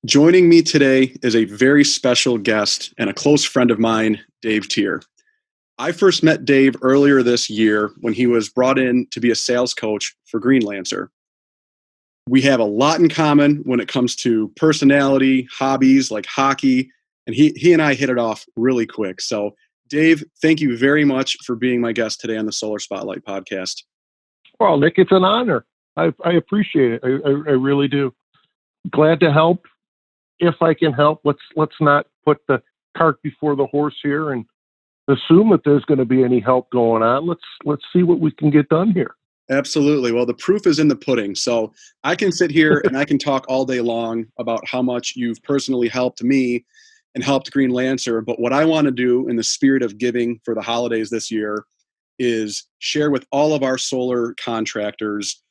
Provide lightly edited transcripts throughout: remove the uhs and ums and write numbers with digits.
Joining me today is a very special guest and a close friend of mine, Dave Tier. I first met Dave earlier this year when he was brought in to be a sales coach for GreenLancer. We have a lot in common when it comes to personality, hobbies like hockey, and he and I hit it off really quick. So, Dave, thank you very much for being my guest today on the Solar Spotlight podcast. Well, Nick, it's an honor. I appreciate it. I really do. Glad to help. If I can help, let's not put the cart before the horse here and assume that there's going to be any help going on. Let's see what we can get done here. Absolutely. Well, the proof is in the pudding. So I can sit here and I can talk all day long about how much you've personally helped me and helped GreenLancer. But what I want to do in the spirit of giving for the holidays this year is share with all of our solar contractors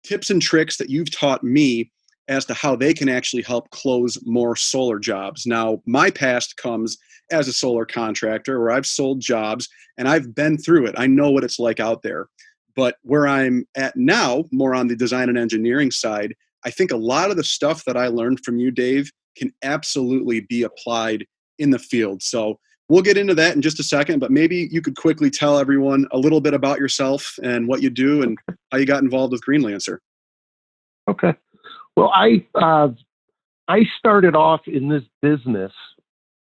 tips and tricks that you've taught me as to how they can actually help close more solar jobs. Now, my past comes as a solar contractor where I've sold jobs and I've been through it. I know what it's like out there. But where I'm at now, more on the design and engineering side, I think a lot of the stuff that I learned from you, Dave, can absolutely be applied in the field. So we'll get into that in just a second, but maybe you could quickly tell everyone a little bit about yourself and what you do and how you got involved with GreenLancer. Okay. Well, I started off in this business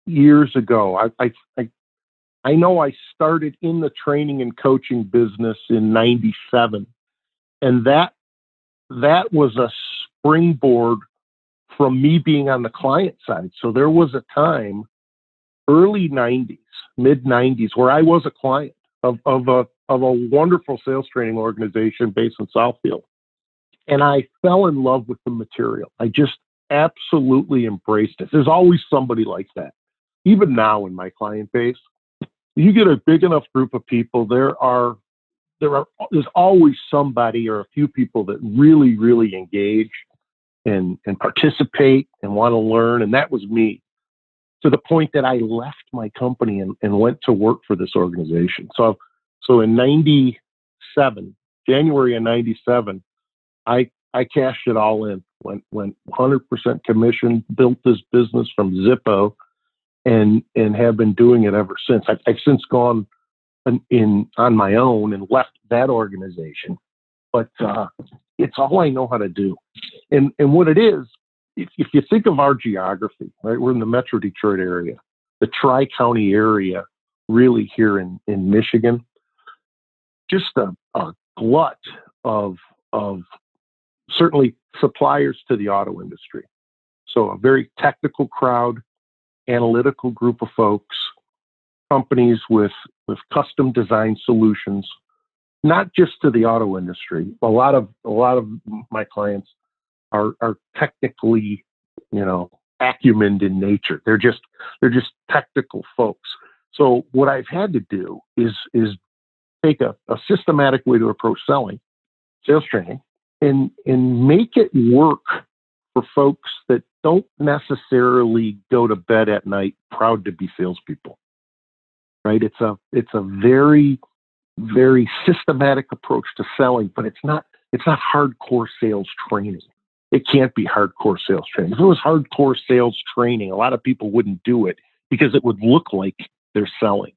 years ago. I know I started in the training and coaching business in '97, and that was a springboard from me being on the client side. So there was a time, early '90s, mid '90s, where I was a client of a wonderful sales training organization based in Southfield. And I fell in love with the material. I just absolutely embraced it. There's always somebody like that. Even now in my client base, you get a big enough group of people, there's always somebody or a few people that really, really engage and participate and want to learn. And that was me, to the point that I left my company and went to work for this organization. So in '97, January of '97, I cashed it all in, went 100% commission, built this business from Zippo, and have been doing it ever since. I've since gone on my own and left that organization, but it's all I know how to do. And what it is, if you think of our geography, right, we're in the Metro Detroit area, the Tri-County area, really here in Michigan, just a glut of certainly suppliers to the auto industry. So a very technical crowd, analytical group of folks, companies with custom design solutions, not just to the auto industry. A lot of my clients are technically, acumened in nature. They're just technical folks. So what I've had to do is take a systematic way to approach sales training, and make it work for folks that don't necessarily go to bed at night proud to be salespeople, right? It's a very, very systematic approach to selling, but it's not hardcore sales training. It can't be hardcore sales training. If it was hardcore sales training, a lot of people wouldn't do it because it would look like they're selling.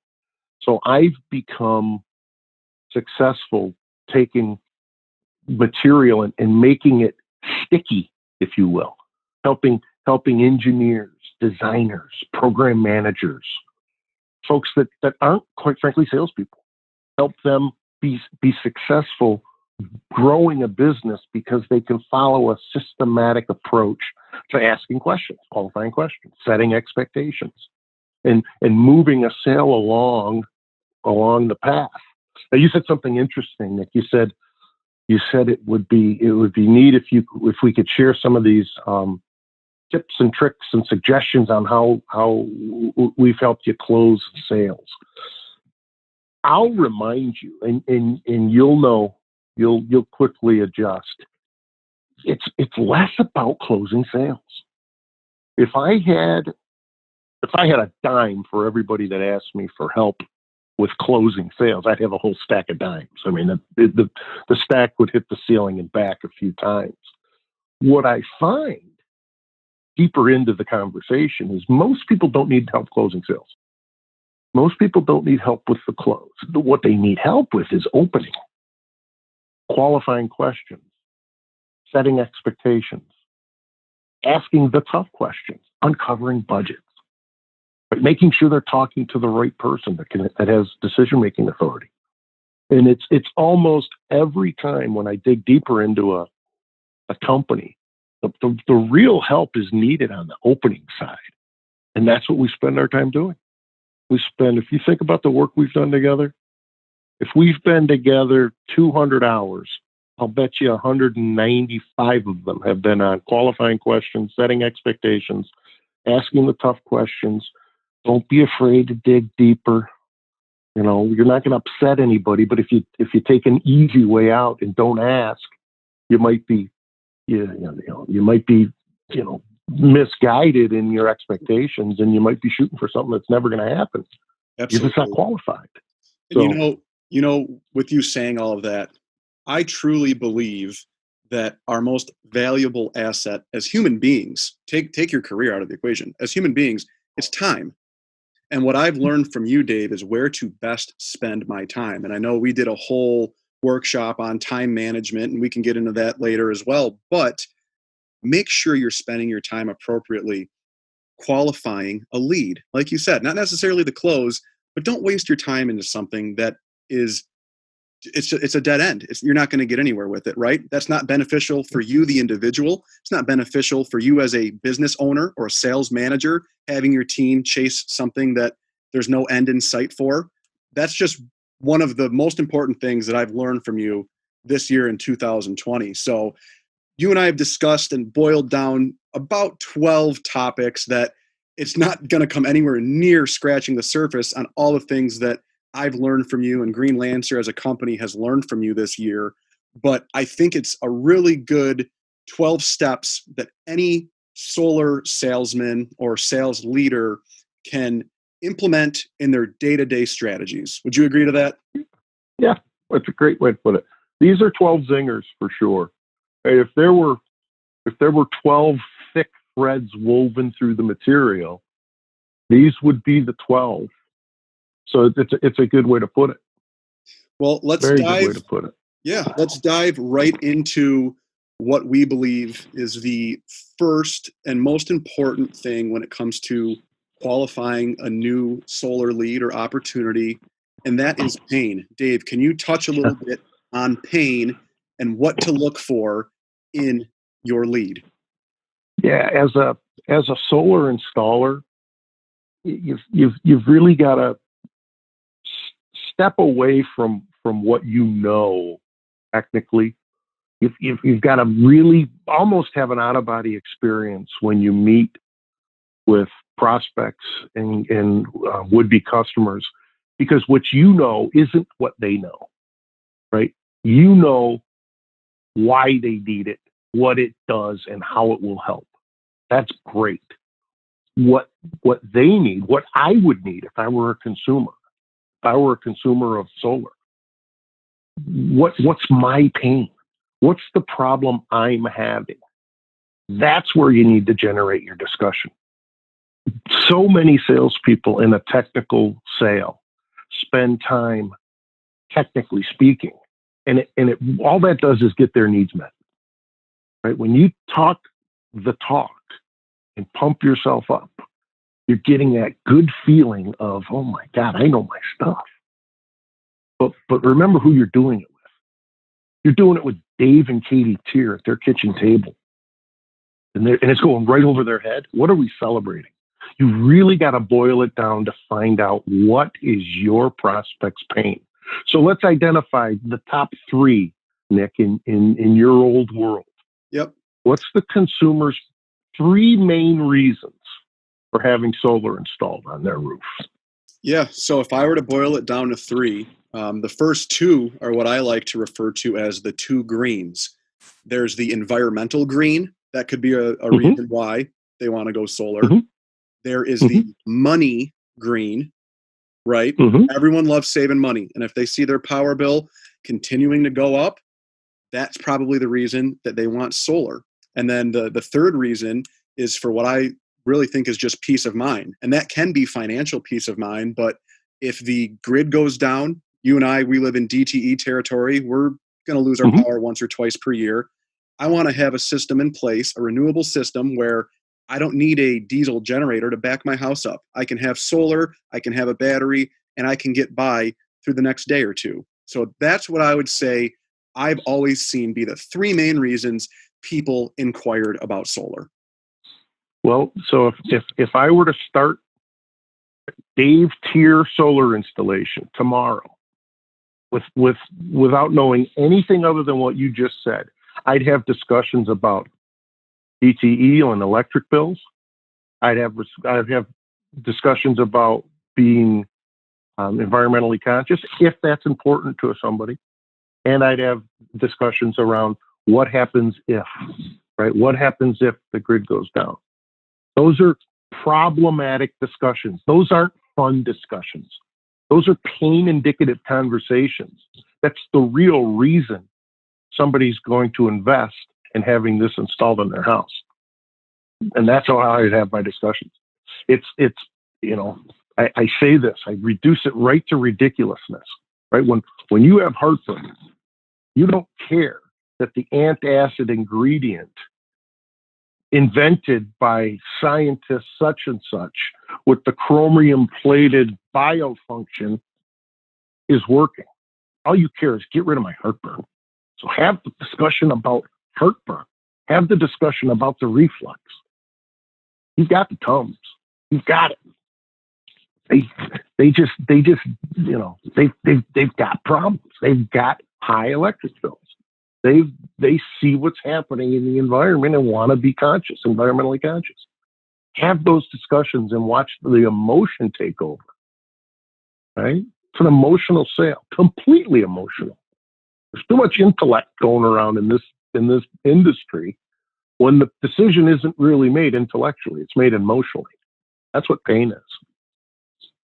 So I've become successful taking material and making it sticky, if you will, helping engineers, designers, program managers, folks that aren't, quite frankly, salespeople, help them be successful growing a business because they can follow a systematic approach to asking questions, qualifying questions, setting expectations, and moving a sale along the path. Now, you said something interesting, Nick. You said it would be neat if we could share some of these tips and tricks and suggestions on how we've helped you close sales. I'll remind you, and you'll know, you'll quickly adjust. It's less about closing sales. If I had a dime for everybody that asked me for help with closing sales, I'd have a whole stack of dimes. I mean, the stack would hit the ceiling and back a few times. What I find deeper into the conversation is most people don't need help closing sales. Most people don't need help with the close. What they need help with is opening, qualifying questions, setting expectations, asking the tough questions, uncovering budgets, but making sure they're talking to the right person that has decision-making authority. And it's almost every time when I dig deeper into a company, the real help is needed on the opening side. And that's what we spend our time doing. If you think about the work we've done together, if we've been together 200 hours, I'll bet you 195 of them have been on qualifying questions, setting expectations, asking the tough questions. Don't be afraid to dig deeper. You know, you're not going to upset anybody, but if you take an easy way out and don't ask, you might be, misguided in your expectations, and you might be shooting for something that's never going to happen. Absolutely. You're just not qualified. And So, with you saying all of that, I truly believe that our most valuable asset as human beings, take your career out of the equation, as human beings, it's time. And what I've learned from you, Dave, is where to best spend my time. And I know we did a whole workshop on time management, and we can get into that later as well. But make sure you're spending your time appropriately qualifying a lead. Like you said, not necessarily the close, but don't waste your time into something that is it's a dead end. You're not going to get anywhere with it, right? That's not beneficial for you, the individual. It's not beneficial for you as a business owner or a sales manager, having your team chase something that there's no end in sight for. That's just one of the most important things that I've learned from you this year in 2020. So you and I have discussed and boiled down about 12 topics that it's not going to come anywhere near scratching the surface on all the things that I've learned from you and GreenLancer as a company has learned from you this year. But I think it's a really good 12 steps that any solar salesman or sales leader can implement in their day-to-day strategies. Would you agree to that? yeah, that's a great way to put it. These are 12 zingers for sure. If there were 12 thick threads woven through the material, these would be the 12. So it's a good way to put it. Well, Very good way to put it. Yeah, let's dive right into what we believe is the first and most important thing when it comes to qualifying a new solar lead or opportunity, and that is pain. Dave, can you touch a little bit on pain and what to look for in your lead? Yeah, as a solar installer, you've really got to step away from what you know technically. You've got to really almost have an out-of-body experience when you meet with prospects and would-be customers, because what you know isn't what they know, right? You know why they need it, what it does, and how it will help. That's great. What they need, what I would need if I were a consumer, of solar, what's my pain? What's the problem I'm having? That's where you need to generate your discussion. So many salespeople in a technical sale spend time technically speaking, and all that does is get their needs met. Right? When you talk the talk and pump yourself up, you're getting that good feeling of, oh my God, I know my stuff. But remember who you're doing it with. You're doing it with Dave and Katie Tier at their kitchen table. And it's going right over their head. What are we celebrating? You really got to boil it down to find out what is your prospect's pain. So let's identify the top three, Nick, in your old world. Yep. What's the consumer's three main reasons for having solar installed on their roofs? Yeah, so if I were to boil it down to three, the first two are what I like to refer to as the two greens. There's the environmental green. That could be a reason why they want to go solar. There is the money green, right? Everyone loves saving money. And if they see their power bill continuing to go up, that's probably the reason that they want solar. And then the third reason is for what I really think is just peace of mind. And that can be financial peace of mind. But if the grid goes down, you and I, we live in DTE territory. We're going to lose our power once or twice per year. I want to have a system in place, a renewable system where I don't need a diesel generator to back my house up. I can have solar, I can have a battery, and I can get by through the next day or two. So that's what I would say I've always seen be the three main reasons people inquired about solar. Well, so if I were to start Dave tier solar installation tomorrow without knowing anything other than what you just said, I'd have discussions about DTE on electric bills. I'd have discussions about being environmentally conscious, if that's important to somebody. And I'd have discussions around what happens if, right? What happens if the grid goes down? Those are problematic discussions. Those aren't fun discussions. Those are pain indicative conversations. That's the real reason somebody's going to invest in having this installed in their house. And that's how I'd have my discussions. It's I say this, I reduce it right to ridiculousness, right? When you have heartburn, you don't care that the antacid ingredient invented by scientists such and such with the chromium plated biofunction is working. All you care is get rid of my heartburn. So have the discussion about heartburn. Have the discussion about the reflux. You've got the Tums. You've got it. They just they've got problems. They've got high electric bills. They see what's happening in the environment and want to be conscious, environmentally conscious. Have those discussions and watch the emotion take over. Right? It's an emotional sale, completely emotional. There's too much intellect going around in this industry when the decision isn't really made intellectually, it's made emotionally. That's what pain is.